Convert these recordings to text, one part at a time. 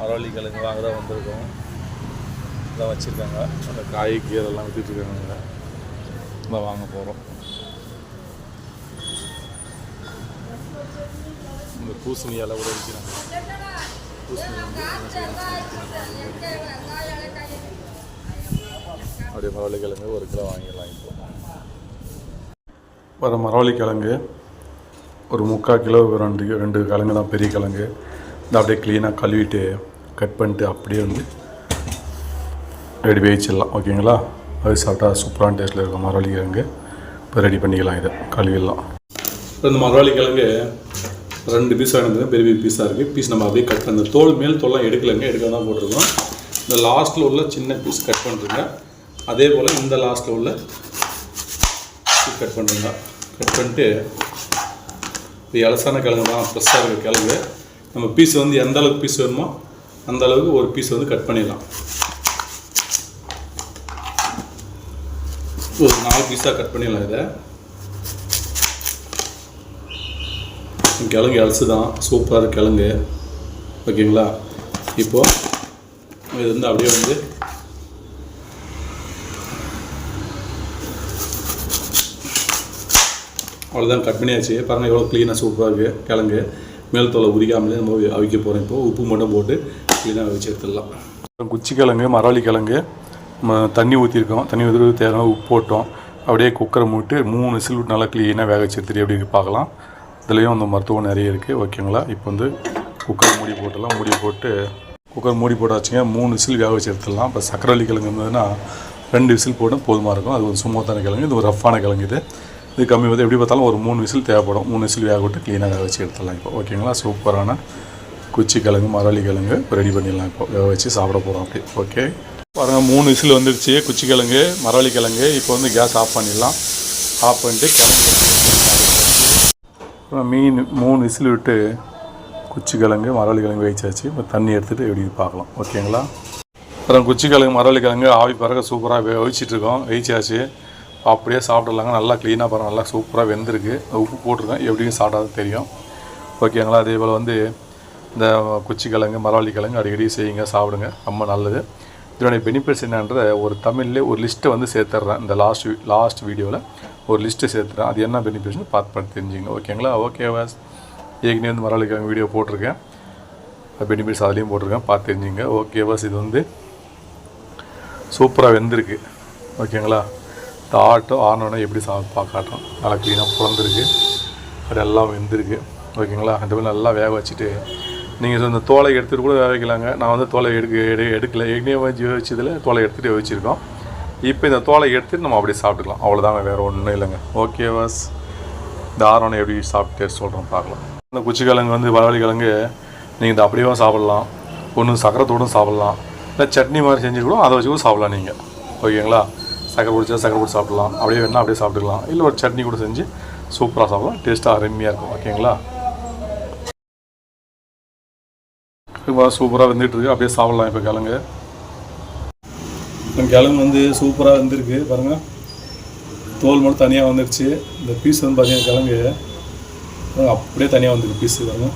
மரவள்ளி கிழங்கு வாங்க தான் வந்திருக்கோம். இதெல்லாம் வச்சுருக்காங்க, அந்த காய்க்கு அதெல்லாம் விற்றுட்ருக்காங்க. இதான் வாங்க போகிறோம். இந்த பூசணி இலை கூட விற்கிறாங்க. பூசணி அப்படியே மரவள்ளி கிழங்கு 1 கிலோ வாங்கிடலாம். இப்போ வர மரவள்ளி கிழங்கு ஒரு 3/4 கிலோ, 2 கிழங்கு தான் பெரிய கிழங்கு. இந்த அப்படியே க்ளீனாக கழுவிட்டு கட் பண்ணிட்டு அப்படியே வந்து ரெடி வேவிச்சிடலாம். ஓகேங்களா? அது சாப்பிட்டா சூப்பரான டேஸ்ட்டில் இருக்கும் மரவள்ளி கிழங்கு. இப்போ ரெடி பண்ணிக்கலாம், இதை கழுவிடலாம். இப்போ இந்த மரவள்ளி கிழங்கு 2 பீஸ் வாங்கினது, பெரிய பீஸாக இருக்குது. பீஸ் நம்ம அப்படியே கட் பண்ண தோல் மேல் தோல்லாம் எடுக்கலைங்க, எடுக்க தான் போட்டிருக்கோம். இந்த லாஸ்ட்டில் உள்ள சின்ன பீஸ் கட் பண்ணுறேங்க. அதே போல் இந்த லாஸ்ட்டில் உள்ள பீஸ் கட் பண்ணுறேங்க. கட் பண்ணிட்டு இப்போ இலசான கிழங்கு தான், ஃப்ரெஷ்ஷாக இருக்கிற கிழங்கு. நம்ம பீஸ் வந்து எந்த அளவுக்கு பீஸ் வேணுமோ அந்த அளவுக்கு ஒரு பீஸ் வந்து கட் பண்ணிடலாம். ஒரு 4 பீஸாக கட் பண்ணிடலாம். இதை கிழங்கு இலசு தான், சூப்பராக கிழங்கு. ஓகேங்களா? இப்போது இது வந்து அப்படியே வந்து அவ்வளோதான், கட் பண்ணியாச்சு. பாருங்கள் எவ்வளோ க்ளீனாக சூப்பராக இருக்குது கிழங்கு. மேல் தோலை உரிக்காமலே நம்ம அவிக்க போகிறோம். இப்போது உப்பு மட்டும் போட்டு க்ளீனாக வச்சு எடுத்துடலாம். குச்சி கிழங்கு, மரவள்ளி கிழங்கு நம்ம தண்ணி ஊற்றிருக்கோம். தண்ணி ஊற்றி தேவையான உப்பு போட்டோம். அப்படியே குக்கரை மூட்டு 3 விசில் விட்டு நல்லா க்ளீனாக வேக வச்சு எடுத்துட்டு எப்படி பார்க்கலாம். இதுலேயும் அந்த மருத்துவம் நிறைய இருக்குது. ஓகேங்களா? இப்போ வந்து குக்கர் மூடி போட்டுடலாம். மூடி போட்டு குக்கர் மூடி போட்டாச்சுங்க. 3 விசில் வேக வச்சு எடுத்துடலாம். இப்போ சக்கரவள்ளி கிழங்கு இருந்ததுன்னா 2 விசில் போட்டு போதுமாக இருக்கும். அது ஒரு சுமூத்தான கிழங்கு. இது ஒரு ரஃப்பான கிழங்கு. இது கம்மி வந்து எப்படி பார்த்தாலும் ஒரு 3 விசில் தேவைப்படும். 3 விசில் வேக விட்டு க்ளீனாக வேக வச்சு எடுத்துடலாம். இப்போ ஓகேங்களா? சூப்பரான குச்சி கிழங்கு, மரவள்ளி கிழங்கு ரெடி பண்ணிடலாம். இப்போ வேக வச்சு சாப்பிட போகிறோம். அப்படி ஓகே பாருங்கள், 3 விசில் வந்துடுச்சு குச்சி கிழங்கு, மரவள்ளி கிழங்கு. இப்போ வந்து கேஸ் ஆஃப் பண்ணிடலாம். ஆஃப் பண்ணிட்டு கிழங்கு மீன் 3 விசில் விட்டு குச்சி கிழங்கு, மரவள்ளி கிழங்கு வேவிச்சாச்சு. இப்போ தண்ணி எடுத்துகிட்டு எப்படி பார்க்கலாம். ஓகேங்களா? அப்புறம் குச்சி கிழங்கு, மரவள்ளி கிழங்கு ஆவி பறக்க சூப்பராக வேவிச்சிட்ருக்கோம். வேவிச்சாச்சு. அப்படியே சாப்பிட்றலாங்க. நல்லா க்ளீனாக பாருங்கள், நல்லா சூப்பராக வெந்திருக்கு. உப்பு போட்டிருக்கேன், எப்படியும் சாப்பிட்டா தெரியும். ஓகேங்களா? அதே போல் வந்து இந்த குச்சி கிழங்கு, மரவள்ளி கிழங்கு அடிக்கடி செய்யுங்க, சாப்பிடுங்க, ரொம்ப நல்லது. இதனுடைய பெனிஃபிட்ஸ் என்னன்ற ஒரு தமிழ்லேயே ஒரு லிஸ்ட்டை வந்து சேர்த்துட்றேன். இந்த லாஸ்ட் வீடியோவில் ஒரு லிஸ்ட்டு சேர்த்துறேன். அது என்ன பெனிஃபிட்ஸ்னு பார்த்து தெரிஞ்சுங்க. ஓகேங்களா? ஓகேவா? ஏற்கனவே வந்து மரவள்ளி கிழங்கு வீடியோ போட்டிருக்கேன், பெனிஃபிட்ஸ் அதுலேயும் போட்டிருக்கேன், பார்த்து தெரிஞ்சுங்க. ஓகேவாஸ்? இது வந்து சூப்பராக வெந்திருக்கு. ஓகேங்களா? இந்த ஆனோடனே எப்படி காட்டுறோம். நல்லா க்ளீனாக பிறந்திருக்கு, அது எல்லாம் வெந்திருக்கு. ஓகேங்களா? அந்த மாதிரி நல்லா வேக வச்சுட்டு நீங்கள் இந்த தோலை எடுத்துகிட்டு கூட வேக வைக்கலாங்க. நான் வந்து தோலை எடுக்கலை. ஏற்கனவே வச்சதில் தோலை எடுத்துகிட்டு வச்சுருக்கோம். இப்போ இந்த தோலை எடுத்துகிட்டு நம்ம அப்படியே சாப்பிட்டுக்கலாம். அவ்வளோதாங்க, வேறு ஒன்றும் இல்லைங்க. ஓகேவாஸ்? இந்த ஆரோனை எப்படி சாப்பிட்டு சொல்கிறோம் பார்க்கலாம். இந்த குச்சி கிழங்கு வந்து மரவள்ளி கிழங்கு நீங்கள் இந்த அப்படியே சாப்பிட்லாம். ஒன்று சக்கரத்தோடும் சாப்பிட்லாம், இல்லை சட்னி மாதிரி செஞ்சு கூட அதை வச்சு கூட சாப்பிட்லாம் நீங்கள். ஓகேங்களா? சக்கரை பிடிச்சா சக்கரை போட்டு சாப்பிட்லாம், அப்படியே வேணால் அப்படியே சாப்பிட்டுக்கலாம். இல்லை ஒரு சட்னி கூட செஞ்சு சூப்பராக சாப்பிட்லாம். டேஸ்ட்டாக அருமையாக இருக்கும். ஓகேங்களா? இப்போ சூப்பராக வெந்துட்டுருக்கு, அப்படியே சாப்பிட்லாம். இப்போ கிழங்கு வந்து சூப்பராக வெந்திருக்கு. பாருங்கள், தோல் மட்டும் தனியாக வந்துடுச்சு. இந்த பீஸ் வந்து பார்த்தீங்கன்னா கிழங்கு அப்படியே தனியாக வந்துருக்கு பீஸு. பாருங்கள்,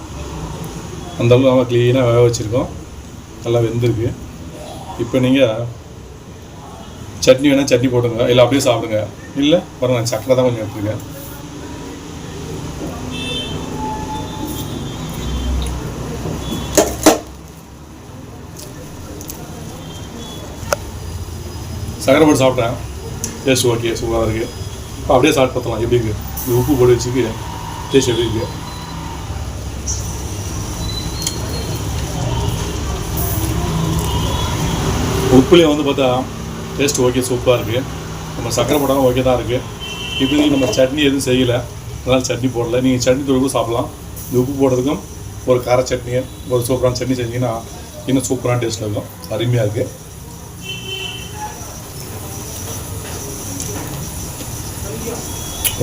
அந்தளவுக்கு நல்லா க்ளீனாக வேக வச்சுருக்கோம், நல்லா வெந்திருக்கு. இப்போ நீங்கள் சட்னி வேணால் சட்னி போட்டுங்க, இல்லை அப்படியே சாப்பிடுங்க. இல்லை பாருங்கள், நான் சக்கரை தான் கொஞ்சம் எடுத்துருக்கேன். சக்கரை போட்டு சாப்பிட்டேன், டேஸ்ட் ஓகே, சூப்பராக இருக்குது. இப்போ அப்படியே சாப்பிட்டு பார்த்தலாம் எப்படி இருக்குது. இது உப்பு போட்டு வச்சுக்கு டேஸ்ட் எப்படி இருக்குது. உப்புலேயும் வந்து பார்த்தா டேஸ்ட் ஓகே, சூப்பராக இருக்குது. நம்ம சக்கரை போட்டாலும் ஓகே தான் இருக்குது. இப்போதைக்கு நம்ம சட்னி எதுவும் செய்யலை, அதனால் சட்னி போடலை. நீங்கள் சட்னி தொழிலும் சாப்பிட்லாம். இந்த உப்பு போடுறதுக்கும் ஒரு கார சட்னி, ஒரு சூப்பரான சட்னி செஞ்சிங்கன்னா இன்னும் சூப்பரான டேஸ்ட்டில் இருக்கும், அருமையாக இருக்குது.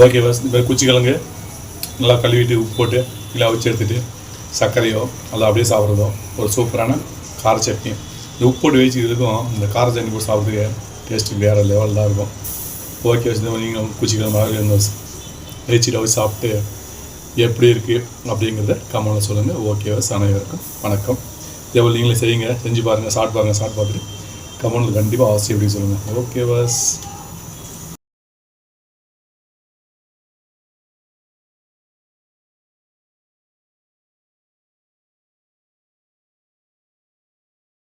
Okay bus. இப்போ குச்சி கிழங்கு நல்லா கழுவிட்டு உப்பு போட்டு இல்லை அவிச்சு எடுத்துகிட்டு சர்க்கரையோ நல்லா அப்படியே சாப்பிட்றதோ ஒரு சூப்பரான கார சட்னி. இந்த உப்பு போட்டு வேச்சிக்கிறதுக்கும் இந்த கார சட்னி போட்டு சாப்பிட்றதுக்கு டேஸ்ட்டு வேறு லெவல் தான் இருக்கும். ஓகே வச்சு நீங்கள் குச்சி கிழங்கு வேச்சிட்டு அவிச்சு சாப்பிட்டு எப்படி இருக்குது அப்படிங்கிறத கமெண்ட்டில் சொல்லுங்கள். ஓகே வஸ். அனைவருக்கும் வணக்கம். எவ்வளோ நீங்களே செய்யுங்க, செஞ்சு பாருங்கள், சாப்பிட்டு பார்த்துட்டு கமெண்ட்டில் கண்டிப்பாக அவசியம் எப்படி சொல்லுங்கள். Okay bus.